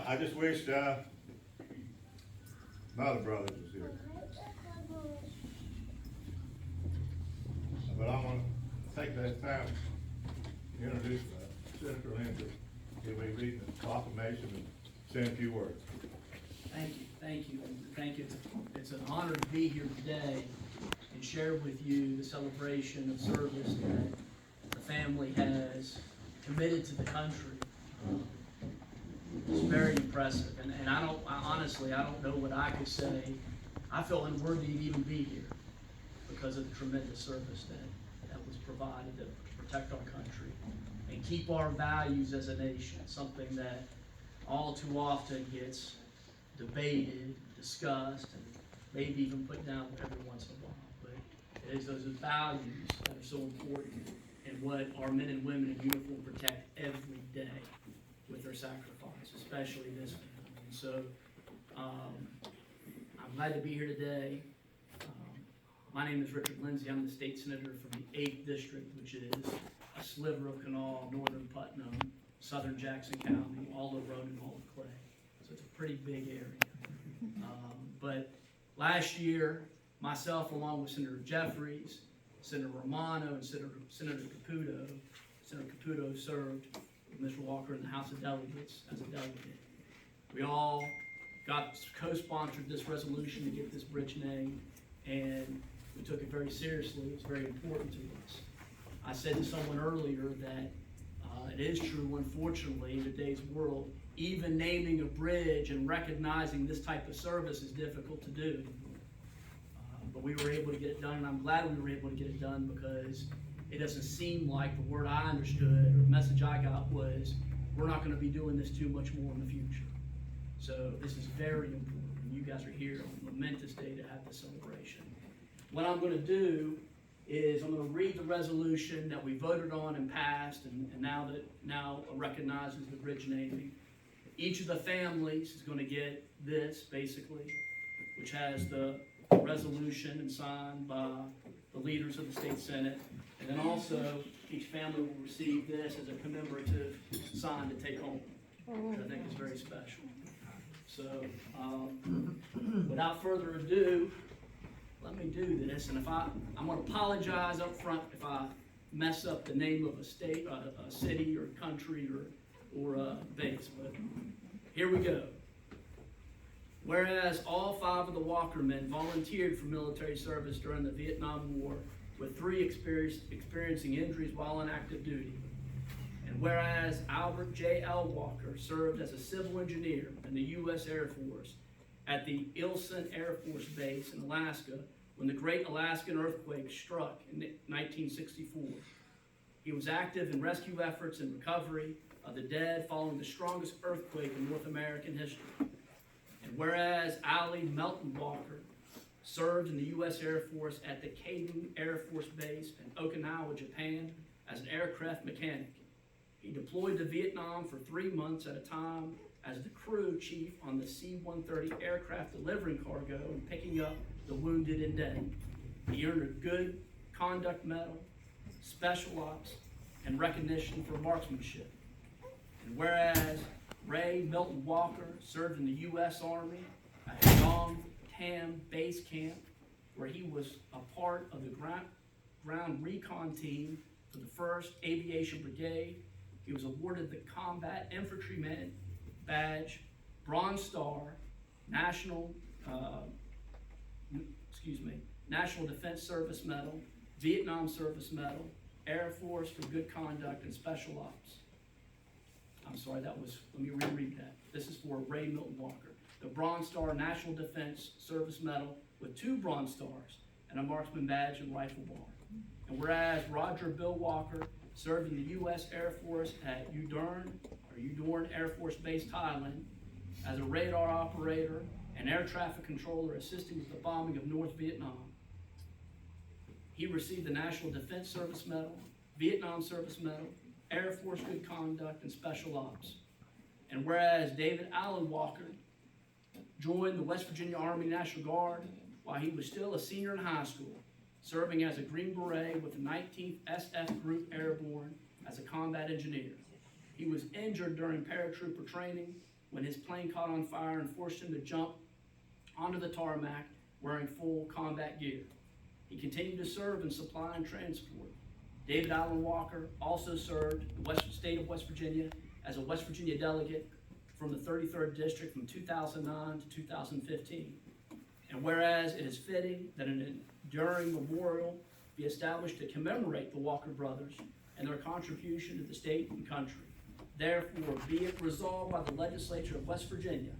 I just wished, my other brothers was here. But I want to take that time to introduce Senator Lindsey. He'll be reading the proclamation and saying a few words. Thank you, thank you, and thank you. It's an honor to be here today and share with you the celebration of service that the family has committed to the country. It's very impressive, and I honestly, I don't know what I could say. I feel unworthy to even be here because of the tremendous service that was provided to protect our country and keep our values as a nation, something that all too often gets debated, discussed, and maybe even put down every once in a while. But it is those values that are so important and what our men and women in uniform protect every day with their sacrifice, especially this family. And so I'm glad to be here today. My name is Richard Lindsey. I'm the state senator from the 8th District, which is a sliver of Kanawha, northern Putnam, southern Jackson County, all of Roan and all of Clay. So it's a pretty big area. But last year, myself, along with Senator Jeffries, Senator Romano, and Senator Caputo, Senator Caputo served with Mr. Walker in the House of Delegates as a delegate. We all co-sponsored this resolution to get this bridge named, and we took it very seriously. It's very important to us. I said to someone earlier that it is true, unfortunately, in today's world, even naming a bridge and recognizing this type of service is difficult to do. But we were able to get it done, and I'm glad we were able to get it done because it doesn't seem like the word I understood or the message I got was we're not going to be doing this too much more in the future. So this is very important. You guys are here on a momentous day to have this celebration. What I'm going to do is I'm going to read the resolution that we voted on and passed, and now recognizes the bridge naming. Each of the families is going to get this, basically, which has the resolution and signed by the leaders of the state senate. And then also, each family will receive this as a commemorative sign to take home, which I think is very special. So, without further ado, let me do this. And I'm going to apologize up front if I mess up the name of a state, a city, or country, or a base. But here we go. Whereas all 5 of the Walker men volunteered for military service during the Vietnam War, with 3 experiencing injuries while on active duty. And whereas Albert J. L. Walker served as a civil engineer in the U.S. Air Force at the Ilsen Air Force Base in Alaska when the Great Alaskan Earthquake struck in 1964. He was active in rescue efforts and recovery of the dead following the strongest earthquake in North American history. And whereas Ali Melton Walker served in the U.S. Air Force at the Kaiden Air Force Base in Okinawa, Japan as an aircraft mechanic. He deployed to Vietnam for 3 months at a time as the crew chief on the C-130 aircraft delivering cargo and picking up the wounded and dead. He earned a Good Conduct Medal, Special Ops, and recognition for marksmanship. And whereas Ray Milton Walker served in the U.S. Army at Dong Tam Base Camp, where he was a part of the ground recon team for the 1st Aviation Brigade. He was awarded the Combat Infantryman Badge, Bronze Star, National Defense Service Medal, Vietnam Service Medal, Air Force for Good Conduct, and Special Ops. I'm sorry, let me reread that. This is for Ray Milton Walker. The Bronze Star National Defense Service Medal with 2 Bronze Stars and a Marksman Badge and Rifle Bar. And whereas Roger Bill Walker served in the U.S. Air Force at Udorn Air Force Base, Thailand, as a radar operator and air traffic controller assisting with the bombing of North Vietnam. He received the National Defense Service Medal, Vietnam Service Medal, Air Force Good Conduct, and Special Ops. And whereas David Allen Walker joined the West Virginia Army National Guard while he was still a senior in high school, serving as a Green Beret with the 19th SF Group Airborne as a combat engineer. He was injured during paratrooper training when his plane caught on fire and forced him to jump onto the tarmac wearing full combat gear. He continued to serve in supply and transport. David Allen Walker also served the state of West Virginia as a West Virginia delegate from the 33rd District from 2009 to 2015. And whereas it is fitting that an enduring memorial be established to commemorate the Walker brothers and their contribution to the state and country, therefore be it resolved by the legislature of West Virginia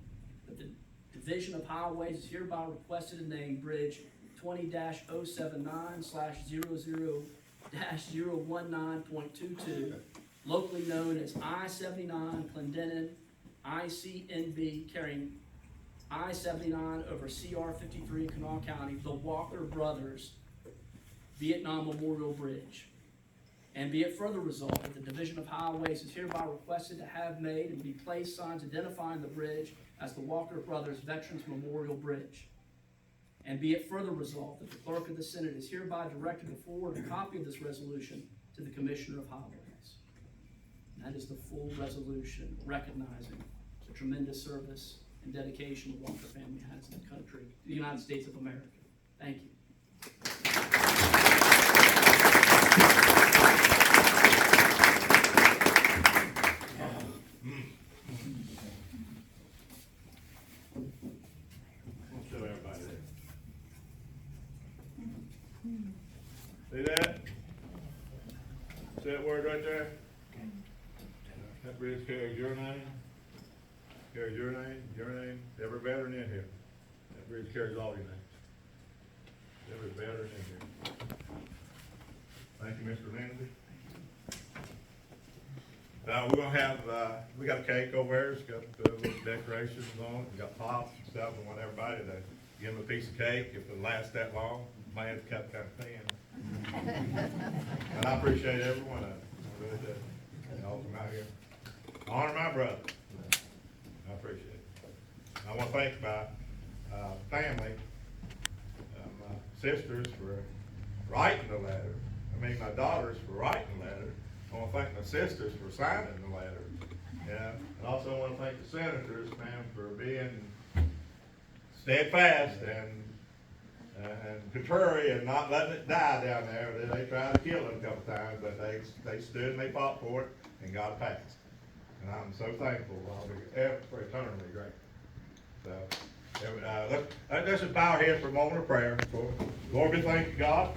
that the Division of Highways is hereby requested to name Bridge 20-079/00-019.22, locally known as I-79 Clendenin, ICNB, carrying I-79 over CR-53 in Kanawha County, the Walker Brothers Vietnam Memorial Bridge. And be it further resolved that the Division of Highways is hereby requested to have made and be placed signs identifying the bridge as the Walker Brothers Veterans Memorial Bridge. And be it further resolved that the Clerk of the Senate is hereby directed to forward a copy of this resolution to the Commissioner of Highways. And that is the full resolution recognizing the tremendous service and dedication the Walker family has in the country, the United States of America. Thank you. Show everybody that. See that? See that word right there? That bridge carries your name. Carries your name, every veteran in here. That bridge carries all your names. Every veteran in here. Thank you, Mr. Lindsay. We're gonna have, we got a cake over there, it's got little decorations on it, we got pops and stuff, we want everybody to give them a piece of cake if it lasts that long. My hand's cut kind of thin. And I appreciate every one of them, I really do. Y'all come out here, honor my brother. I appreciate it. I want to thank my family, my sisters for writing the letter. My daughters for writing the letter. I want to thank my sisters for signing the letter. Yeah, and also I want to thank the senators, man, for being steadfast and contrary and not letting it die down there. They tried to kill it a couple times, but they stood and they fought for it and got it passed. And I'm so thankful. I'll be for eternally grateful. So, let's just bow our heads for a moment of prayer. Lord, we thank you, God.